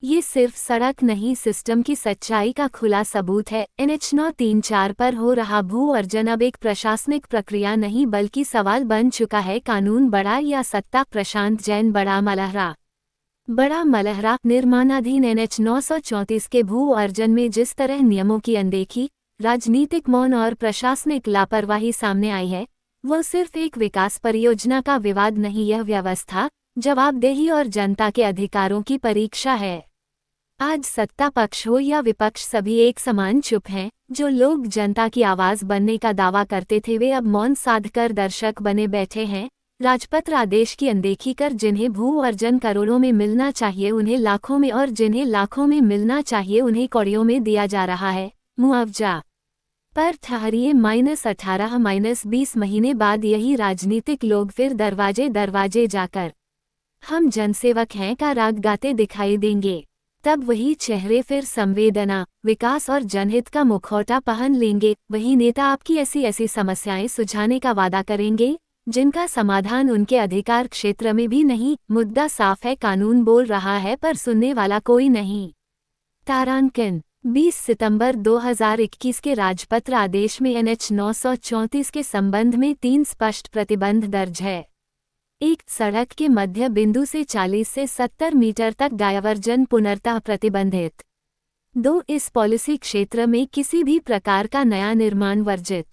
ये सिर्फ सड़क नहीं, सिस्टम की सच्चाई का खुला सबूत है। NH 934 पर हो रहा भू अर्जन अब एक प्रशासनिक प्रक्रिया नहीं बल्कि सवाल बन चुका है। कानून बड़ा या सत्ता? प्रशांत जैन, बड़ा मलहरा। बड़ा मलहरा। निर्माणाधीन NH 934 के भू अर्जन में जिस तरह नियमों की अनदेखी, राजनीतिक मौन और प्रशासनिक लापरवाही सामने आई है, वह सिर्फ एक विकास परियोजना का विवाद नहीं, यह व्यवस्था, जवाबदेही और जनता के अधिकारों की परीक्षा है। आज सत्ता पक्ष हो या विपक्ष, सभी एक समान चुप हैं। जो लोग जनता की आवाज बनने का दावा करते थे वे अब मौन साधकर दर्शक बने बैठे हैं। राजपत्र आदेश की अनदेखी कर जिन्हें भू अर्जन करोड़ों में मिलना चाहिए उन्हें लाखों में, और जिन्हें लाखों में मिलना चाहिए उन्हें कौड़ियों में दिया जा रहा है मुआवजा। पर ठहरिए, -18 -20 महीने बाद यही राजनीतिक लोग फिर दरवाजे दरवाजे जाकर हम जनसेवक हैं का राग गाते दिखाई देंगे। तब वही चेहरे फिर संवेदना, विकास और जनहित का मुखौटा पहन लेंगे। वही नेता आपकी ऐसी ऐसी समस्याएं सुझाने का वादा करेंगे जिनका समाधान उनके अधिकार क्षेत्र में भी नहीं। मुद्दा साफ है, कानून बोल रहा है पर सुनने वाला कोई नहीं। तारांकन 20 सितंबर 2021 के राजपत्र आदेश में NH 934 के संबंध में 3 स्पष्ट प्रतिबंध दर्ज है। 1. सड़क के मध्य बिंदु से 40 से 70 मीटर तक डायवर्जन पुनर्तः प्रतिबंधित। 2. इस पॉलिसी क्षेत्र में किसी भी प्रकार का नया निर्माण वर्जित।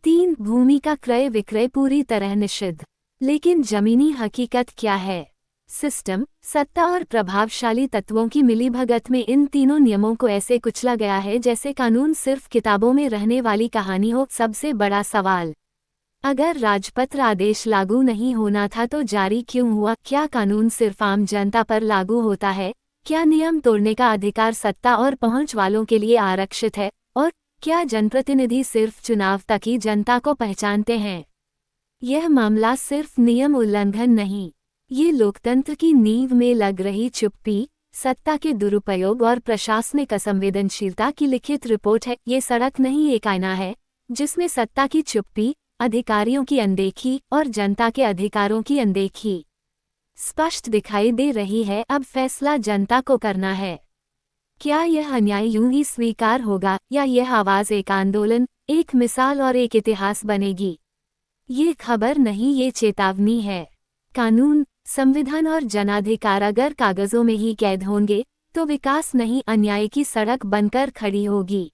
3. भूमि का क्रय विक्रय पूरी तरह निषिद्ध। लेकिन जमीनी हकीकत क्या है? सिस्टम, सत्ता और प्रभावशाली तत्वों की मिलीभगत में इन तीनों नियमों को ऐसे कुचला गया है जैसे कानून सिर्फ किताबों में रहने वाली कहानी हो। सबसे बड़ा सवाल, अगर राजपत्र आदेश लागू नहीं होना था तो जारी क्यों हुआ? क्या कानून सिर्फ आम जनता पर लागू होता है? क्या नियम तोड़ने का अधिकार सत्ता और पहुंच वालों के लिए आरक्षित है? और क्या जनप्रतिनिधि सिर्फ चुनाव तक ही जनता को पहचानते हैं? यह मामला सिर्फ नियम उल्लंघन नहीं, ये लोकतंत्र की नींव में लग रही चुप्पी, सत्ता के दुरुपयोग और प्रशासनिक असंवेदनशीलता की लिखित रिपोर्ट है। ये सड़क नहीं, एक आईना है जिसमें सत्ता की चुप्पी, अधिकारियों की अनदेखी और जनता के अधिकारों की अनदेखी स्पष्ट दिखाई दे रही है। अब फैसला जनता को करना है। क्या यह अन्याय यूं ही स्वीकार होगा या यह आवाज एक आंदोलन, एक मिसाल और एक इतिहास बनेगी? ये खबर नहीं, ये चेतावनी है। कानून, संविधान और जनाधिकार अगर कागजों में ही कैद होंगे तो विकास नहीं, अन्याय की सड़क बनकर खड़ी होगी।